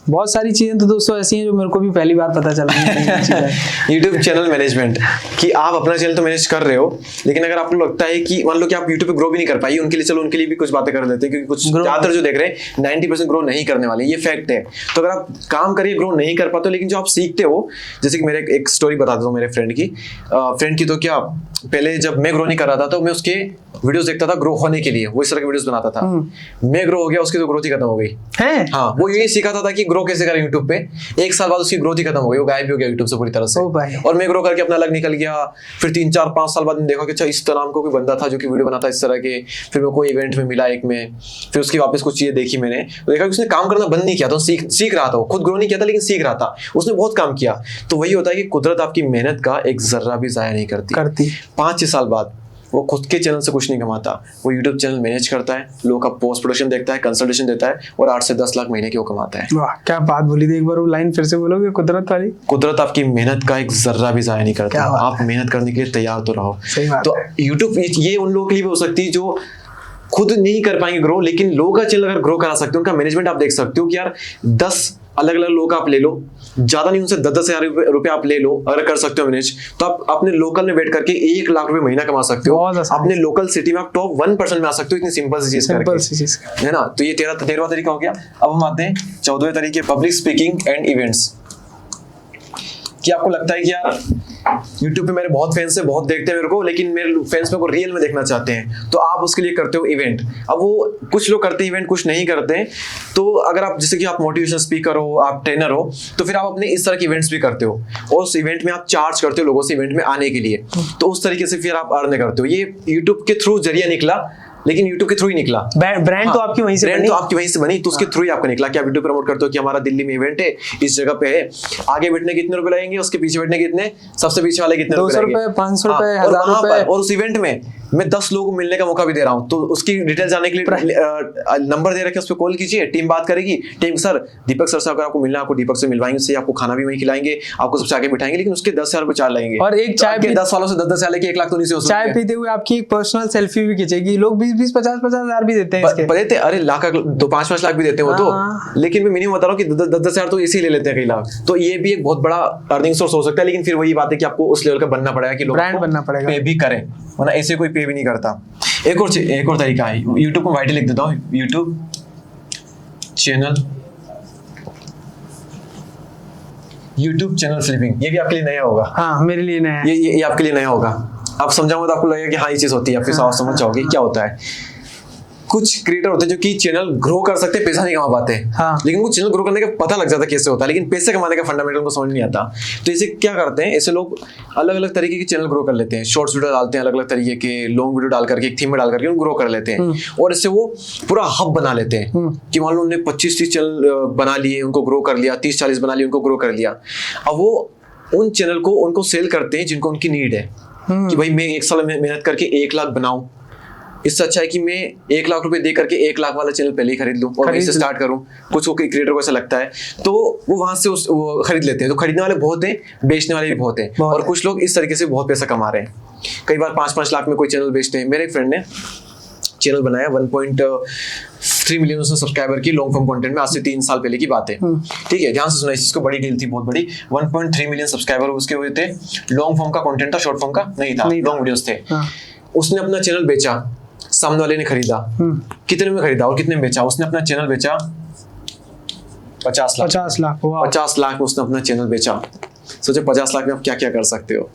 बहुत सारी चीजें तो दोस्तों ऐसी हैं जो मेरे को भी पहली बार पता चल रही है। यूट्यूब चैनल मैनेजमेंट, कि आप अपना चैनल तो मैनेज कर रहे हो, लेकिन अगर आपको लगता है कि मान लो कि आप यूट्यूब पे ग्रो भी नहीं कर पाई, उनके लिए चलो उनके लिए भी कुछ बातें कर लेते हैं, क्योंकि कुछ ज्यादातर जो देख रहे हैं 90% ग्रो नहीं करने वाले, ये फैक्ट है। तो अगर आप काम करिए, ग्रो नहीं कर पाते, लेकिन जो आप सीखते हो, जैसे कि मेरे एक स्टोरी बता देता हूँ मेरे फ्रेंड की। तो क्या पहले जब मैं ग्रो नहीं कर रहा था तो मैं उसके वीडियोस देखता था ग्रो होने के लिए, वो इस तरह के वीडियोस बनाता था। मैं ग्रो हो गया, उसकी तो ग्रोथ ही खत्म हो गई है। हाँ, वो यही सिखाता था कि ग्रो कैसे करें यूट्यूब पे। 1 साल बाद उसकी ग्रोथ ही खत्म हो गई, वो गायब हो गया यूट्यूब से पूरी तरह से। और मैं ग्रो करके अपना अलग निकल गया। फिर 3-4-5 साल बाद देखा कि अच्छा इस तरह नाम को कोई बंदा था जो कि वीडियो बनाता इस तरह के। फिर मैं कोई इवेंट में मिला एक में, फिर उसकी वापस कुछ चीजें देखी मैंने, तो देखा कि उसने काम करना बंद नहीं किया था, सीख रहा था। खुद ग्रो नहीं किया था लेकिन सीख रहा था, उसने बहुत काम किया। तो वही होता है कि कुदरत आपकी मेहनत का एक जर्रा भी जाया नहीं करती। 5-6 साल बाद वो खुद के चैनल से कुछ नहीं कमाता, वो यूट्यूब चैनल मैनेज करता है, लोगों का पोस्ट प्रोडक्शन देखता है, कंसल्टेशन देता है, और 8 से 10 लाख महीने की वो कमाता है। वाह, क्या बात बोली थी, एक बार वो लाइन फिर से बोलोगे? कुदरत वाली। कुदरत आपकी मेहनत का एक जर्रा भी जाया नहीं करता। आप मेहनत करने के लिए तैयार तो रहो। तो यूट्यूब ये उन लोगों के लिए भी हो सकती है जो खुद नहीं कर पाएंगे ग्रो, लेकिन लोगों का चैनल अगर ग्रो करा सकते हो, उनका मैनेजमेंट आप देख सकते हो कि यार 10 अलग अलग लोग आप ले लो, ज्यादा नहीं, उनसे 10-10 हजार रुपए आप ले लो। अगर कर सकते हो मैनेज, तो आप अपने लोकल में वेट करके 1 लाख रुपए महीना कमा सकते हो। अपने लोकल सिटी में आप टॉप 1% में आ सकते हो, इतनी सिंपल सी चीज है ना। तो ये 13वां तरीका हो गया। अब हम आते हैं 14वें तरीके, पब्लिक स्पीकिंग एंड इवेंट्स। कि आपको लगता है कि यार YouTube पे मेरे बहुत फैंस है, बहुत देखते हैं मेरे को, लेकिन मेरे फैंस मेरे को रियल में देखना चाहते हैं, तो आप उसके लिए करते हो इवेंट। अब वो कुछ लोग करते हैं इवेंट, कुछ नहीं करते हैं। तो अगर आप जैसे कि आप मोटिवेशनल स्पीकर हो, आप ट्रेनर हो, तो फिर आप अपने इस तरह के इवेंट्स भी करते हो, और उस इवेंट में आप चार्ज करते हो लोगों से इवेंट में आने के लिए। तो उस तरीके से फिर आप अर्न करते हो। ये YouTube के थ्रू जरिया निकला, लेकिन YouTube के थ्रू ही निकला। ब्रांड तो आपकी वहीं से बनी, तो आपकी वहीं से बनी, तो उसके थ्रू ही आपको निकला कि आप वीडियो प्रमोट करते हो कि हमारा दिल्ली में इवेंट है, इस जगह पे है, आगे बैठने कितने रुपए लगेंगे, उसके पीछे बैठने कितने, सबसे पीछे वाले कितने 200 रुपए, 500 रुपए, 1000 रुपए। और उस इवेंट में मैं 10 लोगों को मिलने का मौका भी दे रहा हूँ, तो उसकी डिटेल जानने के लिए नंबर दे रखे, उस पर कॉल कीजिए, टीम बात करेगी। टीम सर दीपक सर से अगर आपको मिलना है, आपको दीपक से मिलवाएंगे, उससे आपको खाना भी वहीं खिलाएंगे, आपको सबसे आगे बिठाएंगे, लेकिन उसके 10,000 रुपए चार्ज लगेंगे। और एक चाय 10 वालों से 10,000 लेके 1 लाख तो नहीं से हो सकता। चाय पीते हुए आपकी एक पर्सनल सेल्फी भी खींचेगी। लोग 20-20, 50-50 हजार भी देते हैं इसके। देते, अरे लाख 5-5 लाख भी देते हैं वो तो, लेकिन मैं मिनिमम बता रहा हूँ कि 10,000 हजार तो इसी ले लेते हैं कई लाख। तो ये भी एक बहुत बड़ा अर्निंग सोर्स हो सकता है, लेकिन फिर वही बात है कि आपको उस लेवल का बनना पड़ेगा कि लोग ब्रांड बनना पड़ेगा, पे भी करें, वरना ऐसे कोई पे भी नहीं करता। एक और तरीका है, यूट्यूब को वाइट लिख देता हूँ, यूट्यूब चैनल फ्लिपिंग। ये भी आपके लिए नया होगा। हाँ, मेरे लिए नया है। ये आपके लिए नया होगा। आप समझाऊंगा तो आपको लगेगा कि हाँ ये चीज होती है, आप फिर समझ जाओगे क्या होता है। कुछ क्रिएटर होते हैं जो कि चैनल ग्रो कर सकते हैं, पैसा नहीं कमा पाते, हाँ। लेकिन उनको चैनल ग्रो करने का पता लग जाता है कैसे होता है, लेकिन पैसे कमाने का फंडामेंटल उनको समझ नहीं आता। तो इसे क्या करते हैं, ऐसे लोग अलग अलग तरीके के चैनल ग्रो कर लेते हैं, शॉर्ट्स वीडियो डालते हैं, अलग अलग तरीके के लॉन्ग वीडियो डाल करके, एक थीम में डाल करके ग्रो कर लेते हैं, और इससे वो पूरा हब बना लेते हैं कि मान लो उन्होंने 25-30 चैनल बना लिए, उनको ग्रो कर लिया, 30-40 बना लिए, उनको ग्रो कर लिया। अब वो उन चैनल को उनको सेल करते हैं जिनको उनकी नीड है, कि भाई मैं 1 साल मेहनत करके 1 लाख बनाऊं, इससे अच्छा है कि मैं 1 लाख रुपए दे करके 1 लाख वाला चैनल पहले ही खरीद लूं और वहीं से स्टार्ट करूं। कुछ क्रिएटर को ऐसा लगता है तो वो वहां से वो खरीद लेते हैं। तो खरीदने वाले बहुत हैं, बेचने वाले भी बहुत हैं, और कुछ लोग इस तरीके से बहुत पैसा कमा रहे हैं। कई बार 5-5 लाख में कोई चैनल बेचते हैं। मेरे एक फ्रेंड ने चैनल बनाया, 1.3 मिलियन उसने सब्सक्राइबर की लॉन्ग फॉर्म कंटेंट में, आज से 3 साल पहले की बात है, ठीक है। ध्यान से सुना, इसको बड़ी डील थी, बहुत बड़ी। 1.3 मिलियन सब्सक्राइबर उसके हुए थे। लॉन्ग फॉर्म का कंटेंट था, शॉर्ट फॉर्म का नहीं था, लॉन्ग वीडियोस थे। उसने अपना चैनल बेचा, सामने वाले ने खरीदा। कितने में खरीदा और कितने में बेचा? उसने अपना चैनल बेचा 50 लाख। 50 लाख में उसने अपना चैनल बेचा। सोचो 50 लाख में आप क्या क्या कर सकते हो।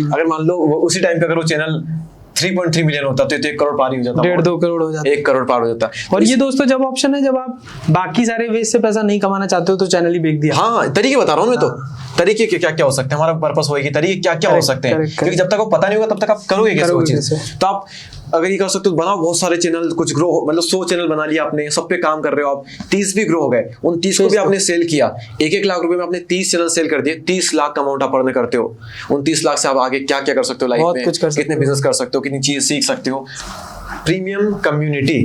अगर मान लो उसी टाइम पे अगर वो चैनल 3.3 मिलियन होता तो 1 करोड़ पार ही हो जाता, 1.5-2 करोड़ हो जाता, 1 करोड़ पार हो जाता। और ये दोस्तों जब ऑप्शन है, जब आप बाकी सारे वेज से पैसा नहीं कमाना चाहते हो तो चैनल ही बेच दिया। हाँ, तरीके बता रहा हूँ मैं तो, तरीके क्या क्या हो सकते हैं, हमारा पर्पस होएगी, तरीके क्या क्या हो सकते हैं, क्योंकि जब तक वो पता नहीं होगा तब तक आप करोगे कैसे वो चीज। तो आप अगर ये कर सकते हो, बनाओ बहुत सारे चैनल, कुछ ग्रो, मतलब 100 चैनल बना लिया आपने, सब पे काम कर रहे हो आप, 30 भी ग्रो हो गए, उन 30 को भी आपने सेल किया, 1-1 लाख रुपए में आपने 30 चैनल सेल कर दिए, 30 लाख का अमाउंट आप अर्न करते हो। उन 30 लाख से आप आगे क्या क्या कर सकते हो लाइफ में, कितने बिजनेस कर सकते हो, कितनी चीज सीख सकते हो। प्रीमियम कम्युनिटी,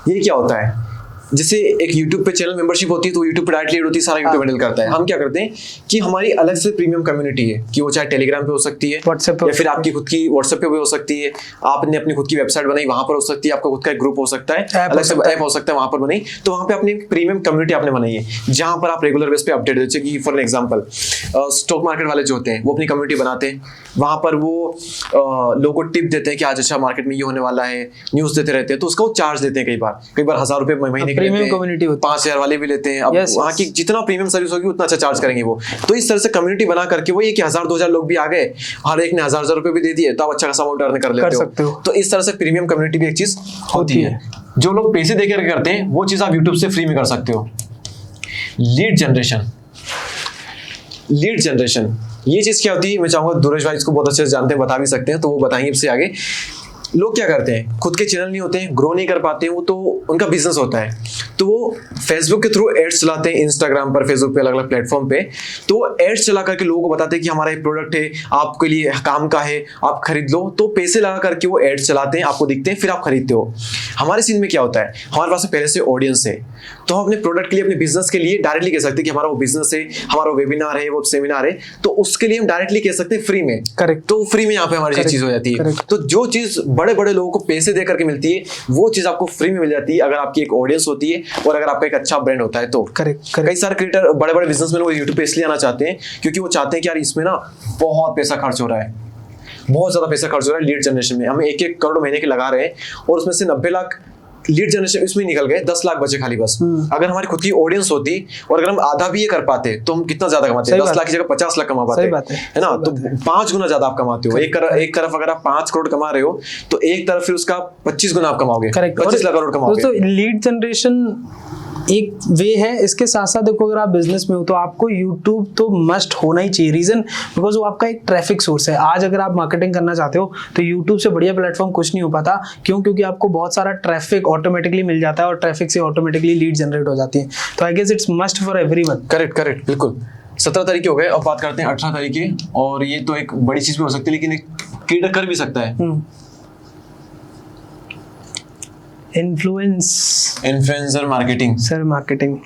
ये क्या होता है? जैसे एक YouTube पे चैनल मेंबरशिप होती है तो YouTube पे डायरेक्टली एड होती है, सारा YouTube हैंडल करता है। हम क्या करते हैं कि हमारी अलग से प्रीमियम कम्युनिटी है, कि वो चाहे टेलीग्राम पे हो सकती है, व्हाट्सएप या फिर आपकी खुद की व्हाट्सएप पे भी हो सकती है, आपने अपनी खुद की वेबसाइट बनाई वहां पर हो सकती है, आपका खुद का एक ग्रुप हो सकता है, अलग से ऐप हो सकता है, वहां पर बनाई, तो वहां पे अपनी प्रीमियम कम्युनिटी आपने बनाई है, जहां पर आप रेगुलर बेस पे अपडेट देते हैं। कि फॉर एग्जांपल स्टॉक मार्केट वाले जो होते हैं वो अपनी कम्युनिटी बनाते हैं, वहां पर वो लोगों को टिप देते हैं कि आज अच्छा मार्केट में ये होने वाला है, न्यूज देते रहते हैं, तो उसका वो चार्ज देते हैं। कई बार 1000 रुपए महीने के प्रीमियम कम्युनिटी 5000 वाले भी लेते हैं। अब वहाँ की जितना प्रीमियम सर्विस होगी उतना अच्छा चार्ज करेंगे वो। तो इस तरह से कम्युनिटी बना करके वो ये कि 1000-2000 लोग भी आ गए, हर एक ने 1000 रुपए भी दे दिए, तो आप अच्छा खासा अमाउंट अर्न कर लेते हो। तो इस तरह से प्रीमियम कम्युनिटी भी एक चीज होती है। जो लोग पैसे देकर करते हैं वो चीज आप यूट्यूब से फ्री में कर सकते हो। लीड जनरेशन, लीड जनरेशन ये चीज क्या होती है, मैं चाहूंगा दुरेश भाई इसको बहुत अच्छे से जानते हैं, बता भी सकते हैं, तो वो बताएंगे इससे आगे। लोग क्या करते हैं, खुद के चैनल नहीं होते हैं, ग्रो नहीं कर पाते हैं, वो तो उनका बिजनेस होता है, तो वो फेसबुक के थ्रू एड्स चलाते हैं, इंस्टाग्राम पर, फेसबुक पे, अलग अलग प्लेटफॉर्म पे। तो वो एड्स चला करके लोगों को बताते हैं कि हमारा एक प्रोडक्ट है, आपके लिए काम का है, आप खरीद लो। तो पैसे लगा करके वो एड्स चलाते हैं, आपको दिखते हैं, फिर आप खरीदते हो। हमारे सीन में क्या होता है, हमारे पास पहले से ऑडियंस है, तो हम अपने प्रोडक्ट के लिए, अपने बिजनेस के लिए डायरेक्टली कह सकते हैं कि हमारा वो बिजनेस है, हमारा वेबिनार है, वो सेमिनार है, तो उसके लिए हम डायरेक्टली कह सकते हैं फ्री में। करेक्ट। तो फ्री में यहाँ पे हमारी चीज हो जाती है। तो जो चीज बड़े बड़े लोगों को पैसे दे करके मिलती है वो चीज आपको फ्री में मिल जाती है, अगर आपकी एक ऑडियंस होती है और अगर आपका एक अच्छा ब्रांड होता है तो। करेक्ट। कई सारे क्रिएटर, बड़े बड़े बिजनेसमैन वो यूट्यूब पे इसलिए आना चाहते हैं क्योंकि वो चाहते हैं कि यार इसमें ना बहुत पैसा खर्च हो रहा है, बहुत ज्यादा पैसा खर्च हो रहा है लीड जनरेशन में, हम 1-1 करोड़ महीने के लगा रहे हैं और उसमें से 90 लाख लीड जनरेशन इसमें निकल गए, 10 लाख बचे खाली बस। अगर हमारी खुद की ऑडियंस होती और अगर हम आधा भी ये कर पाते तो हम कितना ज्यादा कमाते, 10 लाख की जगह 50 लाख कमा पाते, है ना। तो 5 गुना ज्यादा आप कमाते हो। एक तरफ अगर आप 5 करोड़ कमा रहे हो तो एक तरफ फिर उसका 25 गुना आप कमाओगे, 25 लाख करोड़ कमाओगे। दोस्तों लीड जनरेशन एक वे है, इसके साथ साथ देखो अगर आप बिजनेस में हो तो आपको YouTube तो मस्ट होना ही चाहिए। रीजन बिकॉज वो आपका एक ट्रैफिक सोर्स है। आज अगर आप मार्केटिंग करना चाहते हो तो YouTube से बढ़िया प्लेटफॉर्म कुछ नहीं हो पाता। क्यों? क्योंकि आपको बहुत सारा ट्रैफिक ऑटोमेटिकली मिल जाता है और ट्रैफिक से ऑटोमेटिकली लीड जनरेट हो जाती है। तो I guess it's must for everyone. Correct, बिल्कुल। 17 तरीके हो गए, अब बात करते हैं 18 तरीके। और ये तो एक बड़ी चीज भी हो सकती है लेकिन एक क्रिएटर कर भी सकता है। Influencer marketing, sir marketing,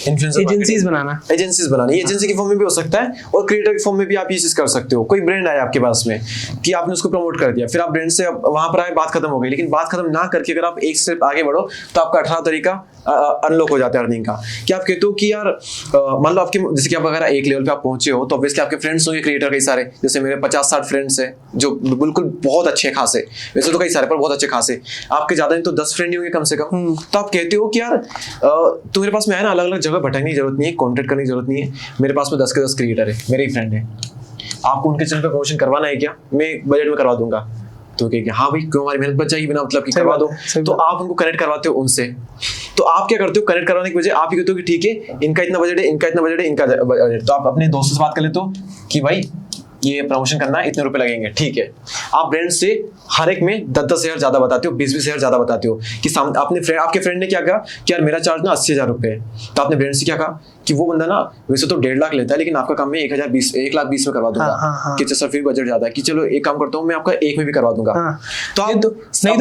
agencies बनाना, एजेंसी की फॉर्म में भी हो सकता है और क्रिएटर की फॉर्म में भी आप ये चीज कर सकते हो। कोई ब्रांड आया आपके पास में कि आपने उसको प्रमोट कर दिया, फिर आप ब्रांड से वहां पर आए, बात खत्म हो गई। लेकिन बात खत्म ना करके अगर आप एक स्टेप आगे बढ़ो तो आपका 18 तरीका अनलॉक हो जाता है अर्निंग का। कि आप कहते हो कि यार मान लो आपके, जैसे कि आप अगर एक लेवल पे आप पहुंचे हो तो ऑब्वियसली आपके फ्रेंड्स होंगे क्रिएटर कई सारे, जैसे मेरे 50-60 फ्रेंड्स हैं जो बिल्कुल बहुत अच्छे खासे, वैसे तो कई सारे पर बहुत अच्छे खासे, आपके ज्यादा नहीं तो 10 फ्रेंड ही होंगे कम से कम। तो आप कहते हो कि यार तो मेरे पास में है ना, अलग अलग जगह भटकने की जरूरत नहीं है, कॉन्टेक्ट करने की जरूरत नहीं है, मेरे पास में 10 के 10 क्रिएटर है, मेरे ही फ्रेंड है, आपको उनके चैनल पे प्रमोशन करवाना है क्या, मैं बजट में करवा दूंगा। तो कहेंगे हाँ भाई क्यों हमारी मेहनत बच जाएगी बिना मतलब की, करवा दो। तो आप उनको कनेक्ट करवाते हो उनसे। तो आप क्या करते हो, कनेक्ट करवाने की वजह आप ही कहते हो कि ठीक है इनका इतना बजट है, इनका इतना बजट है, इनका बजट। तो आप अपने दोस्तों से बात कर लेते हो कि भाई ये प्रमोशन करना है, इतने रुपए लगेंगे, ठीक है। आप ब्रांड से हर एक में 10-10 हज़ार ज्यादा बताते हो, 20-20 हज़ार ज्यादा बताते हो कि सामने आपके फ्रेंड ने क्या कहा कि यार मेरा चार्ज ना 80 हज़ार रुपए है। तो आपने ब्रांड से क्या कहा कि वो बंदा ना वैसे तो 1.5 लाख लेता है लेकिन आपका काम मैं 1,20,000 में करवा दूंगा। कि सर फिर बजट ज्यादा है, कि चलो एक काम करता हूँ मैं आपका 1 में भी करवा दूंगा। तो आप नहीं तो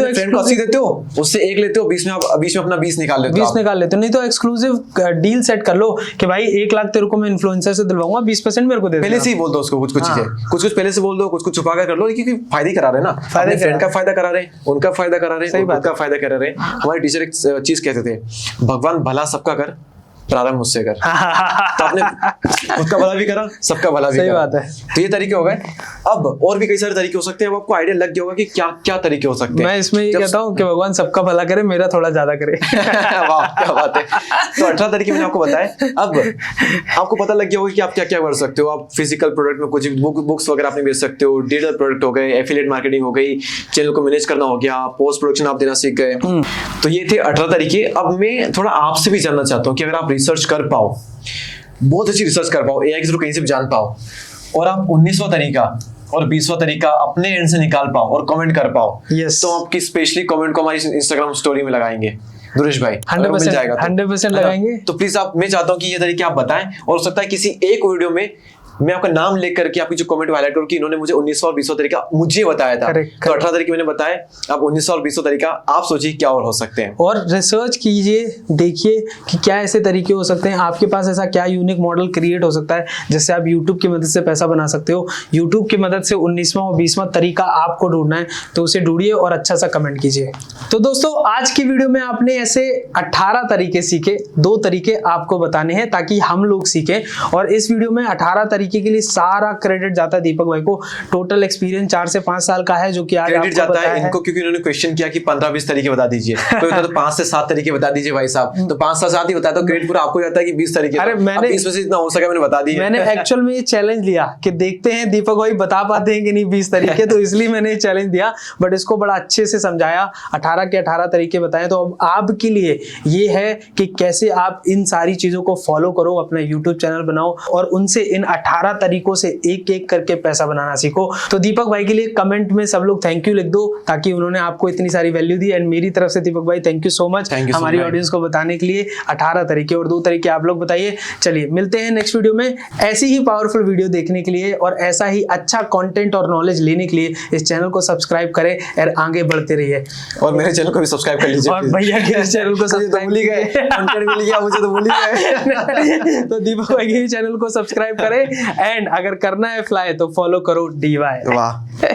फ्रेंड को 80 देते हो, उससे 1 लेते हो, 20 में अपना 20 निकाल लेते हो, 20 निकाल लेते हो। नहीं तो एक्सक्लूसिव डील सेट कर लो कि भाई 1 लाख तेरे को मैं इन्फ्लुएंसर से दिलवाऊंगा, 20% मेरे को दे देना। पहले से ही बोल दो उसको कुछ चीजें, कुछ पहले से बोल दो, कुछ छुपा कर लो, क्योंकि फायदा ही करा रहे ना, अपने फ्रेंड का फायदा करा रहे, उनका फायदा करा रहे, उनका फायदा करा रहे। हमारे टीचर एक चीज कहते थे, भगवान भला सबका कर, प्रारंभ मुझसे कर। तो आपने खुद का भला भी करा, सबका भला भी करा। सही बात है। तो ये तरीके हो गए। अब और भी कई सारे तरीके हो सकते हैं। अब आपको आइडिया लग गया होगा कि क्या क्या तरीके हो सकते हैं। मैं इसमें ये कहता हूँ कि भगवान सबका भला करे, मेरा थोड़ा ज्यादा करे। वाह क्या बात है। तो 18 तरीके मैंने आपको बताए। अब आपको पता लग गया होगा कि आप क्या क्या कर सकते हो। आप फिजिकल प्रोडक्ट में कुछ बुक्स वगैरह आपने बेच सकते हो, डिजिटल प्रोडक्ट हो गए, एफिलिएट मार्केटिंग हो गई, चैनल को मैनेज करना हो गया, पोस्ट प्रोडक्शन आप देना सीख गए। तो ये थे 18 तरीके। अब मैं थोड़ा आपसे भी जानना चाहता हूँ कि अगर आप रिसर्च कर पाओ, बहुत अच्छी रिसर्च कर पाओ, एआई के थ्रू कहीं से भी जान पाओ, और आप 19वां तरीका और 20वां तरीका अपने एंड से निकाल पाओ और कमेंट कर पाओ, तो आपकी स्पेशली कमेंट को हमारी इंस्टाग्राम स्टोरी में लगाएंगे दुरेश भाई, 100% लगाएंगे। तो प्लीज आप, मैं चाहता हूँ कि ये तरीके आप बताएं, और हो सकता है किसी एक वीडियो में मैं आपका नाम लेकर करके आपकी जो कमेंट हाईलाइट करूं कि इन्होंने मुझे 19वां और 20वां तरीका मुझे बताया था। तो 18 तरीके मैंने बताए, अब 19वां और 20वां तरीका आप सोचिए क्या और हो सकते हैं। और रिसर्च कीजिए, देखिए कि क्या ऐसे तरीके हो सकते हैं, आपके पास ऐसा क्या यूनिक मॉडल क्रिएट हो सकता है जिससे आप यूट्यूब की मदद से पैसा बना सकते हो। यूट्यूब की मदद से 19वां और 20वां तरीका आपको ढूंढना है, तो उसे ढूंढिए और अच्छा सा कमेंट कीजिए। तो दोस्तों आज की वीडियो में आपने ऐसे 18 तरीके सीखे, 2 तरीके आपको बताने हैं ताकि हम लोग सीखें। और इस वीडियो में 18 तरीके के लिए सारा क्रेडिट जाता है दीपक भाई को। टोटल एक्सपीरियंस 4 से 5 साल का है, जो कि आज क्रेडिट जाता है इनको, क्योंकि इन्होंने क्वेश्चन किया कि 15-20 तरीके बता दीजिए, तो 5 से 7 तरीके बता दीजिए भाई साहब, तो 5 से 7 ही बताया, तो क्रेडिट पूरा आपको जाता है कि 20 तरीके। अरे मैंने 20 में से जितना हो सका मैंने बता दिया। मैंने एक्चुअल में ये चैलेंज लिया कि देखते हैं दीपक भाई बता पाते हैं कि नहीं 20 तरीके, तो इसलिए मैंने ये चैलेंज दिया, बट इसको बड़ा अच्छे से समझाया, 18 के 18 तरीके बताए। तो अब आपके लिए ये है कि कैसे आप इन सारी चीजों को फॉलो करो, अपना यूट्यूब चैनल बनाओ और उनसे इन 18 तरीकों से एक एक करके पैसा बनाना सीखो। तो दीपक भाई के लिए कमेंट में सब लोग थैंक यू लिख दो, ताकि उन्होंने आपको इतनी सारी वैल्यू दी। एंड मेरी तरफ से दीपक भाई थैंक यू सो मच हमारी ऑडियंस को बताने के लिए 18 तरीके, और 2 तरीके आप लोग बताइए। चलिए मिलते हैं नेक्स्ट वीडियो में। ऐसी ही पावरफुल वीडियो देखने के लिए और ऐसा ही अच्छा कंटेंट और नॉलेज लेने के लिए इस चैनल को सब्सक्राइब करें और आगे बढ़ते रहिए। और मेरे चैनल को भी सब्सक्राइब कर लीजिए, और भैया के चैनल को सब्सक्राइब भूल ही गए, कंटेंट मिल गया मुझे, तो भूल ही गए। तो दीपक भाई के चैनल को सब्सक्राइब करें, एंड अगर करना है फ्लाई तो फॉलो करो DY। वाह।